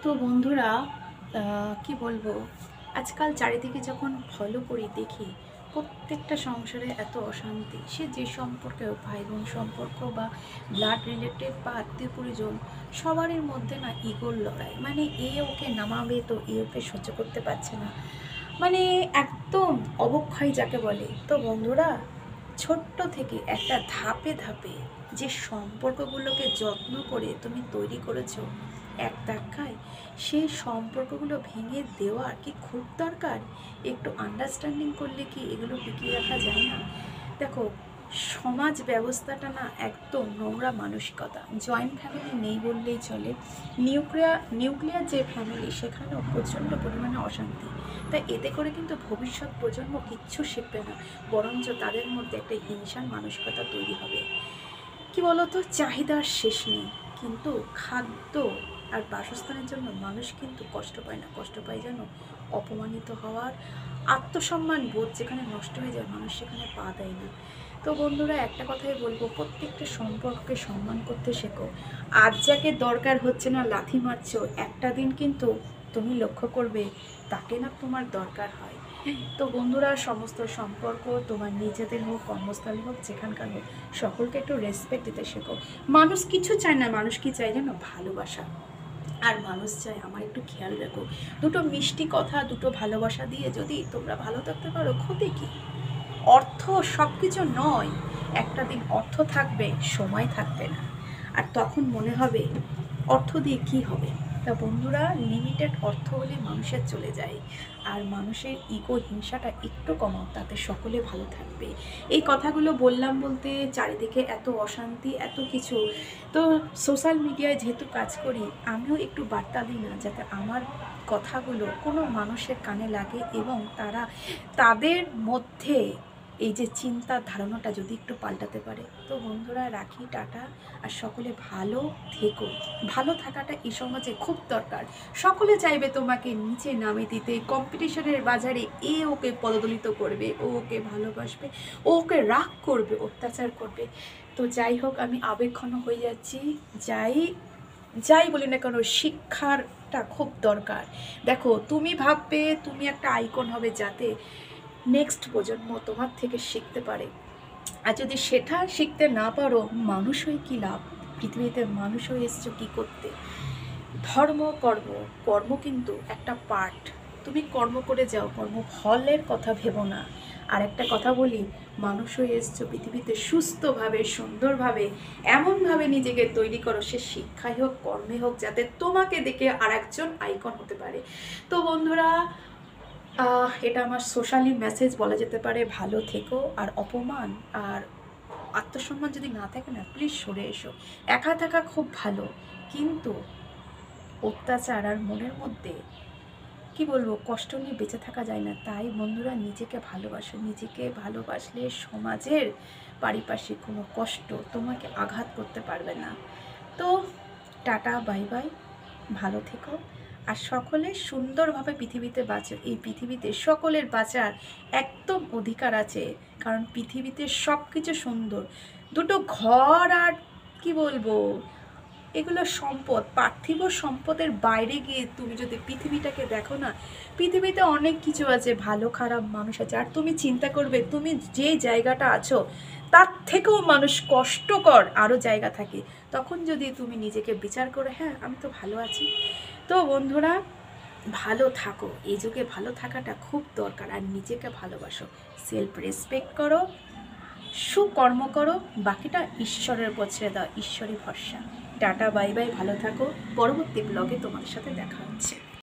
তো বন্ধুরা, কি বলবো, আজকাল চারিদিকে যখন ফলো করি দেখি প্রত্যেকটা সংসারে এত অশান্তি। সে যে সম্পর্কে হোক, ভাই বোন সম্পর্ক বা ব্লাড রিলেটেড বা আত্মীয় পরিজন, সবারই মধ্যে না ইগোর লড়াই। মানে এ ওকে নামাবে তো এ ওকে সহ্য করতে পারছে না, মানে একদম অবক্ষয় যাকে বলে। তো বন্ধুরা, ছোট্ট থেকে একটা ধাপে ধাপে যে সম্পর্কগুলোকে যত্ন করে তুমি তৈরি করেছো এক ধাক্কায়, সেই সম্পর্কগুলো ভেঙে দেওয়ার কি খুব দরকার? একটু আন্ডারস্ট্যান্ডিং করলে কি এগুলো টিকিয়ে রাখা যায় না? দেখো, সমাজ ব্যবস্থাটা না একদম নোংরা মানসিকতা। জয়েন্ট ফ্যামিলি নেই বললেই চলে। নিউক্লিয়ার যে ফ্যামিলি, সেখানেও প্রচণ্ড পরিমাণে অশান্তি। তাই এতে করে কিন্তু ভবিষ্যৎ প্রজন্ম কিচ্ছু শিখবে না, বরঞ্চ তাদের মধ্যে একটা হিংসার মানসিকতা তৈরি হবে। কি বলতো, চাহিদার শেষ নেই, কিন্তু খাদ্য আর বাসস্থানের জন্য মানুষ কিন্তু কষ্ট পায় না, কষ্ট পায় যেন অপমানিত হওয়ার। আত্মসম্মান বোধ যেখানে নষ্ট হয়ে যায়, মানুষ সেখানে পা দেয় না। তো বন্ধুরা, একটা কথাই বলবো, প্রত্যেকটা সম্পর্ককে সম্মান করতে শেখো। আজ যাকে দরকার হচ্ছে না লাথি মারছো, একটা দিন কিন্তু তুমি লক্ষ্য করবে তাকে না তোমার দরকার হয়। তো বন্ধুরা, সমস্ত সম্পর্ক তোমার নিজেদের হোক, কর্মস্থলে হোক, যেখানকার হোক, সকলকে একটু রেসপেক্ট দিতে শেখো। মানুষ কিছু চায় না, মানুষ কি চায় জানো? ভালোবাসা। আর মানুষ চায় আমার একটু খেয়াল রাখো। দুটো মিষ্টি কথা, দুটো ভালোবাসা দিয়ে যদি তোমরা ভালো থাকতে পারো, ক্ষতি কি? অর্থ সব কিছু নয়। একটা দিন অর্থ থাকবে, সময় থাকবে না, আর তখন মনে হবে অর্থ দিয়ে কি হবে। তা বন্ধুরা, লিমিটেড অর্থ হলে মানুষের চলে যায়। আর মানুষের ইগো, হিংসাটা একটু কমাও, তাতে সকলে ভালো থাকবে। এই কথাগুলো বললাম বলতে, চারিদিকে এত অশান্তি, এত কিছু। তো সোশ্যাল মিডিয়ায় যেহেতু কাজ করি, আমিও একটু বার্তা দিই না, যাতে আমার কথাগুলো কোনো মানুষের কানে লাগে এবং তারা তাদের মধ্যে এই যে চিন্তার ধারণাটা যদি একটু পাল্টাতে পারে। তো বন্ধুরা, রাখি, টাটা। আর সকলে ভালো থেকো। ভালো থাকাটা এই সমাজে খুব দরকার। সকলে চাইবে তোমাকে নিচে নামিয়ে দিতে, কম্পিটিশনের বাজারে এ ওকে পদদলিত করবে, ও ওকে ভালোবাসবে, ও ওকে রাগ করবে, অত্যাচার করবে। তো যাই হোক, আমি আবেগঘন হয়ে যাচ্ছি। যাই যাই বলি না কেন, শিক্ষারটা খুব দরকার। দেখো, তুমি ভাববে তুমি একটা আইকন হবে, যাতে নেক্সট প্রজন্ম তোমার থেকে শিখতে পারে। আর যদি সেটা শিখতে না পারো, মানুষ হয়ে কী লাভ? পৃথিবীতে মানুষ হয়ে এসছো কী করতে? ধর্ম, কর্ম, কর্ম কিন্তু একটা পার্ট। তুমি কর্ম করে যাও, কর্মফলের কথা ভেবো না। আর একটা কথা বলি, মানুষ হয়ে এসছো পৃথিবীতে সুস্থভাবে, সুন্দরভাবে, এমনভাবে নিজেকে তৈরি করো, সে শিক্ষাই হোক, কর্মে হোক, যাতে তোমাকে দেখে আর একজন আইকন হতে পারে। তো বন্ধুরা, এটা আমার সোশ্যালি মেসেজ বলা যেতে পারে। ভালো থেকো। আর অপমান আর আত্মসম্মান যদি না থাকে না, প্লিজ সরে এসো। একা থাকা খুব ভালো, কিন্তু অত্যাচার আর মনের মধ্যে কি বলবো, কষ্ট নিয়ে বেঁচে থাকা যায় না। তাই বন্ধুরা, নিজেকে ভালোবাসো। নিজেকে ভালোবাসলে সমাজের পারিপার্শ্বিক কোনো কষ্ট তোমাকে আঘাত করতে পারবে না। তো টাটা, বাই বাই, ভালো থেকো। আর সকলে সুন্দরভাবে পৃথিবীতে বাঁচো। এই পৃথিবীতে সকলের বাঁচার একদম অধিকার আছে, কারণ পৃথিবীতে সব কিছু সুন্দর। দুটো ঘর আর কি বলবো, এগুলো সম্পদ, পার্থিব সম্পদের বাইরে গিয়ে তুমি যদি পৃথিবীটাকে দেখো না, পৃথিবীতে অনেক কিছু আছে, ভালো খারাপ মানুষ আছে। আর তুমি চিন্তা করবে, তুমি যে জায়গাটা আছো তার থেকেও মানুষ কষ্টকর আরও জায়গা থাকে। তখন যদি তুমি নিজেকে বিচার করো, হ্যাঁ আমি তো ভালো আছি। তো বন্ধুরা, ভালো থাকো। এই যুগে ভালো থাকাটা খুব দরকার। আর নিজেকে ভালোবাসো, সেলফ রেসপেক্ট করো, সুকর্ম করো, বাকিটা ঈশ্বরের উপর ছেড়ে দাও, ঈশ্বরই ভরসা। টাটা, বাই বাই, ভালো থাকো। পরবর্তী ব্লগে তোমাদের সাথে দেখা হচ্ছে।